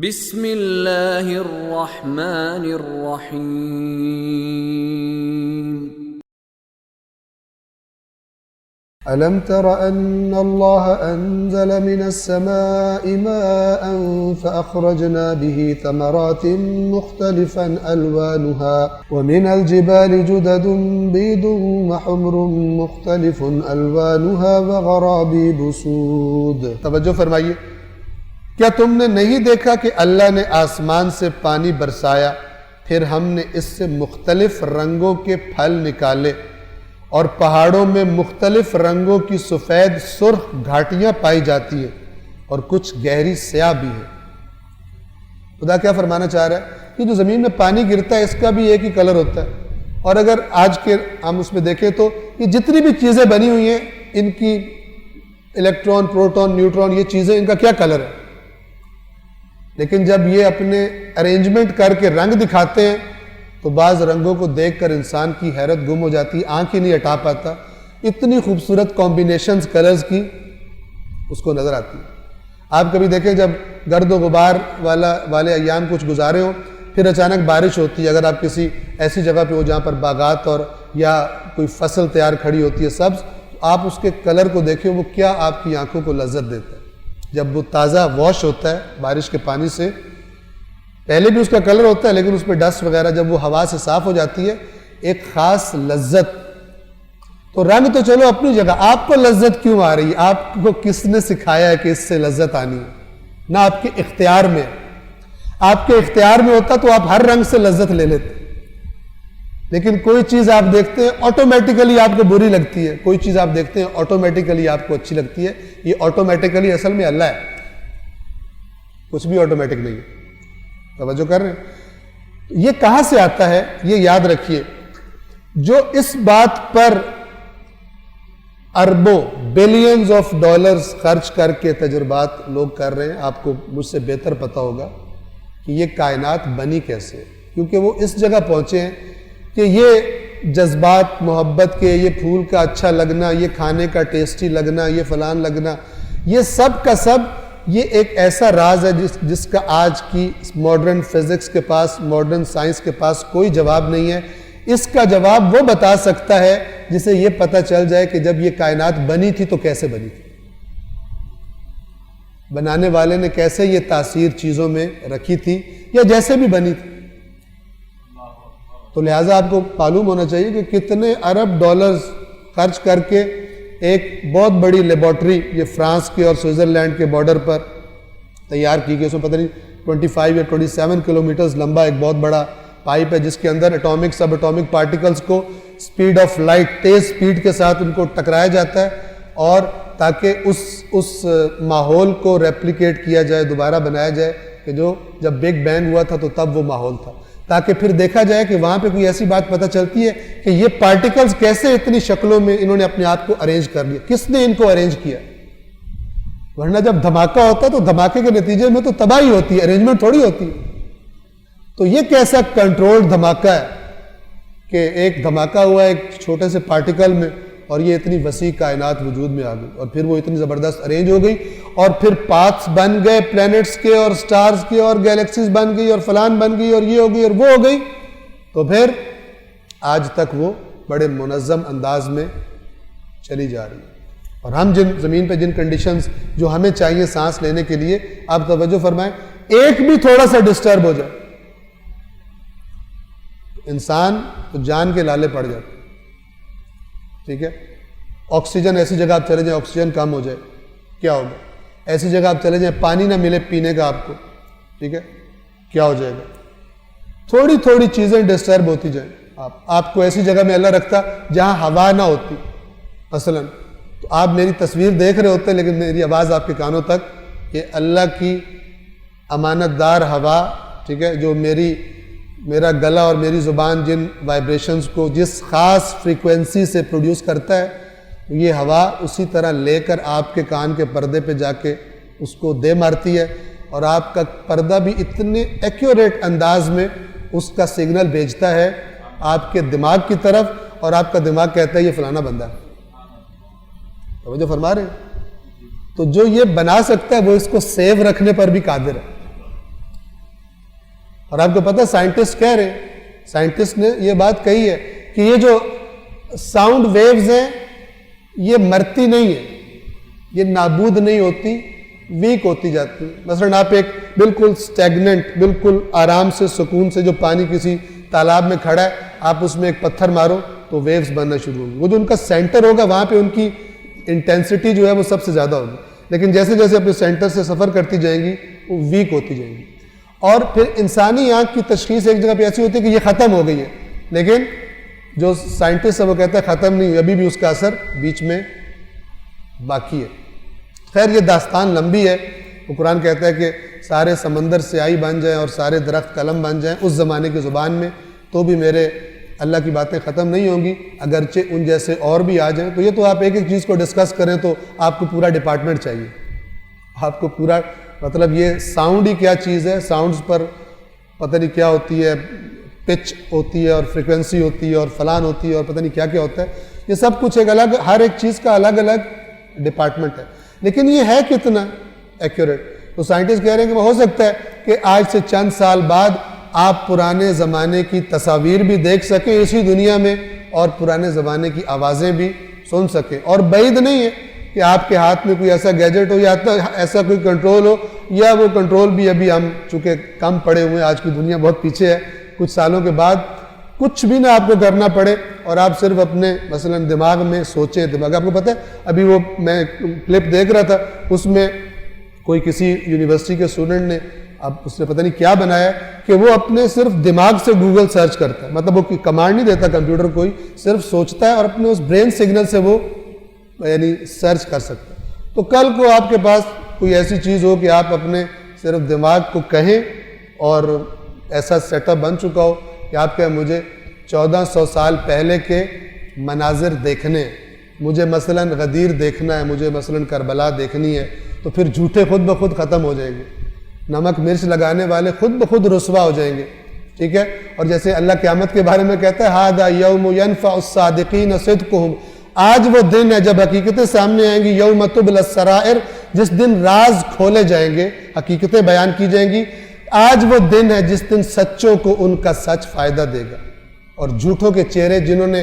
بسم اللہ الرحمن الرحیم ألم تر أن الله أنزل من السماء ماء فأخرجنا به ثمرات مختلفا ألوانها ومن الجبال جدد بيض وحمر مختلف ألوانها وغرابيب سود. توجہ فرمائیے، کیا تم نے نہیں دیکھا کہ اللہ نے آسمان سے پانی برسایا، پھر ہم نے اس سے مختلف رنگوں کے پھل نکالے اور پہاڑوں میں مختلف رنگوں کی سفید سرخ گھاٹیاں پائی جاتی ہیں اور کچھ گہری سیاہ بھی ہیں. خدا کیا فرمانا چاہ رہا ہے کہ جو زمین میں پانی گرتا ہے اس کا بھی ایک ہی کلر ہوتا ہے، اور اگر آج کے ہم اس میں دیکھیں تو یہ جتنی بھی چیزیں بنی ہوئی ہیں ان کی الیکٹران، پروٹون، نیوٹرون، یہ چیزیں ان کا کیا کلر ہے، لیکن جب یہ اپنے ارینجمنٹ کر کے رنگ دکھاتے ہیں تو بعض رنگوں کو دیکھ کر انسان کی حیرت گم ہو جاتی ہے، آنکھ ہی نہیں ہٹا پاتا، اتنی خوبصورت کمبینیشنز کلرز کی اس کو نظر آتی ہے. آپ کبھی دیکھیں جب گرد و غبار والے ایام کچھ گزارے ہوں، پھر اچانک بارش ہوتی ہے، اگر آپ کسی ایسی جگہ پہ ہو جہاں پر باغات اور یا کوئی فصل تیار کھڑی ہوتی ہے سبز، تو آپ اس کے کلر کو دیکھیں وہ کیا آپ کی آنکھوں کو لذت دیتا ہے. جب وہ تازہ واش ہوتا ہے بارش کے پانی سے، پہلے بھی اس کا کلر ہوتا ہے لیکن اس پہ ڈسٹ وغیرہ جب وہ ہوا سے صاف ہو جاتی ہے، ایک خاص لذت. تو رنگ تو چلو اپنی جگہ، آپ کو لذت کیوں آ رہی ہے؟ آپ کو کس نے سکھایا ہے کہ اس سے لذت آنی ہے؟ نہ آپ کے اختیار میں. آپ کے اختیار میں ہوتا تو آپ ہر رنگ سے لذت لے لیتے، لیکن کوئی چیز آپ دیکھتے ہیں آٹومیٹیکلی آپ کو بری لگتی ہے، کوئی چیز آپ دیکھتے ہیں آٹومیٹیکلی آپ کو اچھی لگتی ہے. یہ آٹومیٹیکلی اصل میں اللہ ہے، کچھ بھی آٹومیٹک نہیں ہے. توجہ کر رہے ہیں؟ یہ کہاں سے آتا ہے یہ یاد رکھیے. جو اس بات پر اربوں بلینز آف ڈالرز خرچ کر کے تجربات لوگ کر رہے ہیں، آپ کو مجھ سے بہتر پتا ہوگا کہ یہ کائنات بنی کیسے، کیونکہ وہ اس جگہ پہنچے ہیں کہ یہ جذبات محبت کے، یہ پھول کا اچھا لگنا، یہ کھانے کا ٹیسٹی لگنا، یہ فلان لگنا، یہ سب کا سب یہ ایک ایسا راز ہے جس کا آج کی ماڈرن فزکس کے پاس، ماڈرن سائنس کے پاس کوئی جواب نہیں ہے. اس کا جواب وہ بتا سکتا ہے جسے یہ پتہ چل جائے کہ جب یہ کائنات بنی تھی تو کیسے بنی تھی، بنانے والے نے کیسے یہ تاثیر چیزوں میں رکھی تھی یا جیسے بھی بنی تھی. تو لہٰذا آپ کو معلوم ہونا چاہیے کہ کتنے ارب ڈالرز خرچ کر کے ایک بہت بڑی لیبارٹری یہ فرانس کے اور سوئٹزرلینڈ کے بارڈر پر تیار کی گئی. اس میں پتہ نہیں 25 یا 27 کلومیٹرز لمبا ایک بہت بڑا پائپ ہے جس کے اندر اٹامک سب اٹامک پارٹیکلز کو سپیڈ آف لائٹ، تیز سپیڈ کے ساتھ ان کو ٹکرایا جاتا ہے، اور تاکہ اس ماحول کو ریپلیکیٹ کیا جائے، دوبارہ بنایا جائے کہ جو جب بگ بینگ ہوا تھا تو تب وہ ماحول تھا، تاکہ پھر دیکھا جائے کہ وہاں پہ کوئی ایسی بات پتہ چلتی ہے کہ یہ پارٹیکلز کیسے اتنی شکلوں میں انہوں نے اپنے آپ کو ارینج کر لیا، کس نے ان کو ارینج کیا. ورنہ جب دھماکہ ہوتا ہے تو دھماکے کے نتیجے میں تو تباہی ہوتی ہے، ارینجمنٹ تھوڑی ہوتی ہے. تو یہ کیسا کنٹرولڈ دھماکہ ہے کہ ایک دھماکہ ہوا ایک چھوٹے سے پارٹیکل میں اور یہ اتنی وسیع کائنات وجود میں آ گئی، اور پھر وہ اتنی زبردست ارینج ہو گئی، اور پھر پاتھس بن گئے پلینٹس کے اور سٹارز کے، اور گیلیکسیز بن گئی، اور فلان بن گئی، اور یہ ہو گئی اور وہ ہو گئی. تو پھر آج تک وہ بڑے منظم انداز میں چلی جا رہی ہے. اور ہم جن زمین پہ جن کنڈیشنز جو ہمیں چاہیے سانس لینے کے لیے، آپ توجہ فرمائیں، ایک بھی تھوڑا سا ڈسٹرب ہو جائے انسان تو جان کے لالے پڑ جاتے. ٹھیک ہے، آکسیجن ایسی جگہ آپ چلے جائیں آکسیجن کم ہو جائے کیا ہوگا؟ ایسی جگہ آپ چلے جائیں پانی نہ ملے پینے کا آپ کو، ٹھیک ہے، کیا ہو جائے گا؟ تھوڑی تھوڑی چیزیں ڈسٹرب ہوتی جائیں. آپ کو ایسی جگہ میں اللہ رکھتا جہاں ہوا نہ ہوتی مثلا، تو آپ میری تصویر دیکھ رہے ہوتے لیکن میری آواز آپ کے کانوں تک، یہ اللہ کی امانت دار ہوا، ٹھیک ہے، جو میرا گلا اور میری زبان جن وائبریشنز کو جس خاص فریکوینسی سے پروڈیوس کرتا ہے، یہ ہوا اسی طرح لے کر آپ کے کان کے پردے پہ جا کے اس کو دے مارتی ہے، اور آپ کا پردہ بھی اتنے ایکیوریٹ انداز میں اس کا سگنل بھیجتا ہے آپ کے دماغ کی طرف، اور آپ کا دماغ کہتا ہے یہ فلانا بندہ ہے. توجہ فرما رہے ہیں؟ تو جو یہ بنا سکتا ہے وہ اس کو سیو رکھنے پر بھی قادر ہے. اور آپ کو پتہ سائنٹسٹ کہہ رہے ہیں، سائنٹسٹ نے یہ بات کہی ہے کہ یہ جو ساؤنڈ ویوز ہیں یہ مرتی نہیں ہے، یہ نابود نہیں ہوتی، ویک ہوتی جاتی ہے۔ مثلا آپ ایک بالکل سٹیگننٹ، بالکل آرام سے سکون سے جو پانی کسی تالاب میں کھڑا ہے، آپ اس میں ایک پتھر مارو تو ویوز بننا شروع ہوں گی، وہ جو ان کا سینٹر ہوگا وہاں پہ ان کی انٹینسٹی جو ہے وہ سب سے زیادہ ہوگی، لیکن جیسے جیسے اپنے سینٹر سے سفر کرتی جائیں گی وہ ویک ہوتی جائیں گی۔ اور پھر انسانی آنکھ کی تشخیص ایک جگہ پہ ایسی ہوتی ہے کہ یہ ختم ہو گئی ہے، لیکن جو سائنٹسٹ ہے وہ کہتا ہے ختم نہیں ہوئی، ابھی بھی اس کا اثر بیچ میں باقی ہے۔ خیر یہ داستان لمبی ہے، وہ قرآن کہتا ہے کہ سارے سمندر سیاہی بن جائیں اور سارے درخت قلم بن جائیں اس زمانے کی زبان میں، تو بھی میرے اللہ کی باتیں ختم نہیں ہوں گی، اگرچہ ان جیسے اور بھی آ جائیں۔ تو یہ تو آپ ایک ایک چیز کو ڈسکس کریں تو آپ کو پورا ڈپارٹمنٹ چاہیے، آپ کو پورا، مطلب یہ ساؤنڈ ہی کیا چیز ہے، ساؤنڈز پر پتہ نہیں کیا ہوتی ہے، پچ ہوتی ہے اور فریکوینسی ہوتی ہے اور فلان ہوتی ہے اور پتہ نہیں کیا کیا ہوتا ہے، یہ سب کچھ ایک الگ، ہر ایک چیز کا الگ الگ ڈپارٹمنٹ ہے، لیکن یہ ہے کتنا ایکوریٹ۔ تو سائنٹسٹ کہہ رہے ہیں کہ وہ ہو سکتا ہے کہ آج سے چند سال بعد آپ پرانے زمانے کی تصاویر بھی دیکھ سکیں اسی دنیا میں اور پرانے زمانے کی آوازیں بھی سن سکیں، اور بعید نہیں ہے کہ آپ کے ہاتھ میں کوئی ایسا گیجٹ ہو یا ایسا کوئی کنٹرول ہو، یا وہ کنٹرول بھی ابھی ہم چونکہ کم پڑے ہوئے ہیں، آج کی دنیا بہت پیچھے ہے، کچھ سالوں کے بعد کچھ بھی نہ آپ کو کرنا پڑے اور آپ صرف اپنے مثلا دماغ میں سوچیں۔ دماغ آپ کو پتہ ہے ابھی وہ میں کلپ دیکھ رہا تھا، اس میں کوئی کسی یونیورسٹی کے اسٹوڈنٹ نے، اب اس نے پتہ نہیں کیا بنایا کہ وہ اپنے صرف دماغ سے گوگل سرچ کرتا ہے، مطلب وہ کمانڈ نہیں دیتا کمپیوٹر کوئی، صرف سوچتا ہے اور اپنے اس برین سگنل سے وہ یعنی سرچ کر سکتا ہے۔ تو کل کو آپ کے پاس کوئی ایسی چیز ہو کہ آپ اپنے صرف دماغ کو کہیں اور ایسا سیٹ اپ بن چکا ہو کہ آپ کہیں مجھے 1400 سال پہلے کے مناظر دیکھنے ہیں، مجھے مثلا غدیر دیکھنا ہے، مجھے مثلا کربلا دیکھنی ہے، تو پھر جھوٹے خود بخود ختم ہو جائیں گے، نمک مرچ لگانے والے خود بخود رسوا ہو جائیں گے، ٹھیک ہے۔ اور جیسے اللہ قیامت کے بارے میں کہتا ہے ھذا یوم ینفع الصادقین صدقہم، آج وہ دن ہے جب حقیقتیں سامنے آئیں گی، یوم تبلی السرائر، جس دن راز کھولے جائیں گے، حقیقتیں بیان کی جائیں گی، آج وہ دن ہے جس دن سچوں کو ان کا سچ فائدہ دے گا، اور جھوٹوں کے چہرے جنہوں نے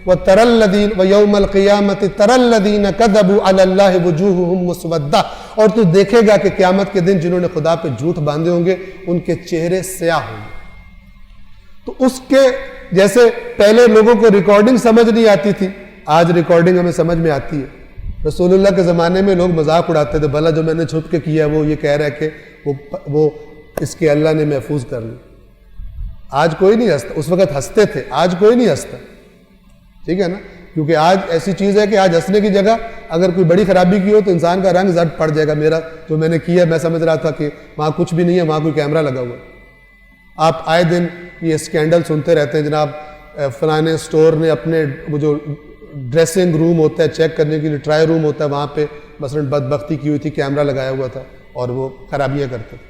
وَتَرَى الَّذِينَ وَيَوْمَ الْقِيَامَةِ تَرَى الَّذِينَ كَذَبُوا عَلَى اللَّهِ وُجُوهُهُمْ مُسْوَدَّةٌ، اور تو دیکھے گا کہ قیامت کے دن جنہوں نے خدا پہ جھوٹ باندھے ہوں گے ان کے چہرے سیاہ ہوں گے۔ تو اس کے جیسے پہلے لوگوں کو ریکارڈنگ سمجھ نہیں آتی تھی، آج ریکارڈنگ ہمیں سمجھ میں آتی ہے۔ رسول اللہ کے زمانے میں لوگ مذاق اڑاتے تھے، بھلا جو میں نے چھپ کے کیا ہے وہ یہ کہہ رہا ہے کہ وہ اس کے اللہ نے محفوظ کر لی۔ آج کوئی نہیں ہنستا، اس وقت ہنستے تھے، آج کوئی نہیں ہنستا، ٹھیک ہے نا، کیونکہ آج ایسی چیز ہے کہ آج ہنسنے کی جگہ اگر کوئی بڑی خرابی کی ہو تو انسان کا رنگ زرد پڑ جائے گا۔ میرا جو میں نے کیا میں سمجھ رہا تھا کہ وہاں کچھ بھی نہیں ہے، وہاں کوئی کیمرہ لگا ہوا ہے۔ آپ آئے دن یہ اسکینڈل سنتے رہتے ہیں، جناب فلانے سٹور نے اپنے وہ جو ڈریسنگ روم ہوتا ہے چیک کرنے کے لیے، ٹرائی روم ہوتا ہے، وہاں پہ مثلا بدبختی کی ہوئی تھی، کیمرہ لگایا ہوا تھا اور وہ خرابیاں کرتے تھے،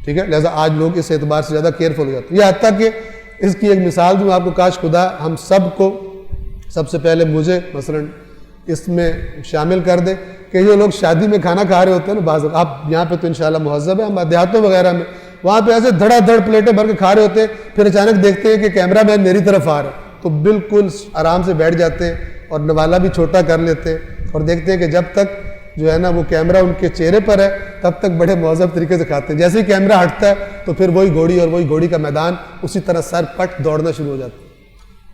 ٹھیک ہے۔ لہٰذا آج لوگ اس اعتبار سے زیادہ کیئرفل ہو جاتے ہیں۔ یہ حتیٰ کہ اس کی ایک مثال دوں آپ کو، کاش خدا ہم سب کو، سب سے پہلے مجھے مثلا اس میں شامل کر دے کہ یہ لوگ شادی میں کھانا کھا رہے ہوتے ہیں نا، بعض آپ یہاں پہ تو انشاءاللہ مہذب ہے، ہم دیہاتوں وغیرہ میں وہاں پہ ایسے دھڑا دھڑ پلیٹیں بھر کے کھا رہے ہوتے ہیں، پھر اچانک دیکھتے ہیں کہ کیمرہ مین میری طرف آ رہا ہے تو بالکل آرام سے بیٹھ جاتے ہیں اور نوالا بھی چھوٹا کر لیتے ہیں اور دیکھتے ہیں کہ جب تک جو ہے نا وہ کیمرہ ان کے چہرے پر ہے تب تک بڑے مہذب طریقے سے کھاتے ہیں، جیسے ہی کیمرہ ہٹتا ہے تو پھر وہی گھوڑی اور وہی گھوڑی کا میدان اسی طرح سر پٹ دوڑنا شروع ہو جاتا ہے۔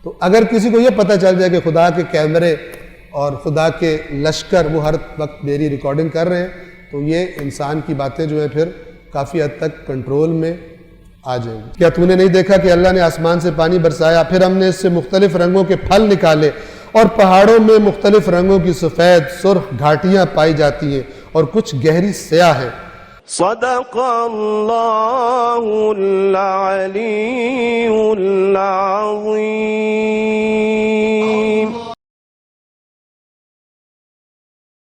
تو اگر کسی کو یہ پتہ چل جائے کہ خدا کے کیمرے اور خدا کے لشکر وہ ہر وقت میری ریکارڈنگ کر رہے ہیں تو یہ انسان کی باتیں جو ہیں پھر کافی حد تک کنٹرول میں آ جائیں گی۔ کیا تو نے نہیں دیکھا کہ اللہ نے آسمان سے پانی برسایا، پھر ہم نے اس سے مختلف رنگوں کے پھل نکالے اور پہاڑوں میں مختلف رنگوں کی سفید سرخ گھاٹیاں پائی جاتی ہیں اور کچھ گہری سیاہ ہیں۔ صدق اللہ العلی العظیم۔